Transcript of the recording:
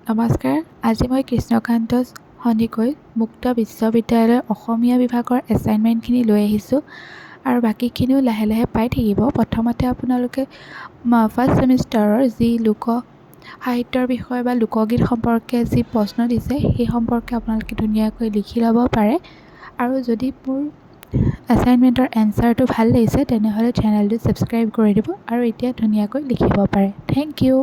নমস্কাৰ। আজি মই কৃষ্ণকান্ত সন্দিকৈ মুক্ত বিশ্ববিদ্যালয়ৰ অসমীয়া বিভাগৰ এছাইনমেণ্টখিনি লৈ আহিছোঁ আৰু বাকীখিনিও লাহে লাহে পাই থাকিব। প্ৰথমতে আপোনালোকে ফাৰ্ষ্ট ছেমিষ্টাৰৰ যি লোক সাহিত্যৰ বিষয়ে বা লোকগীত সম্পৰ্কে যি প্ৰশ্ন দিছে সেই সম্পৰ্কে আপোনালোকে ধুনীয়াকৈ লিখি ল'ব পাৰে। আৰু যদি মোৰ এছাইনমেণ্টৰ এনচাৰটো ভাল লাগিছে তেনেহ'লে চেনেলটো ছাবস্ক্ৰাইব কৰি দিব আৰু এতিয়া ধুনীয়াকৈ লিখিব পাৰে। Thank U.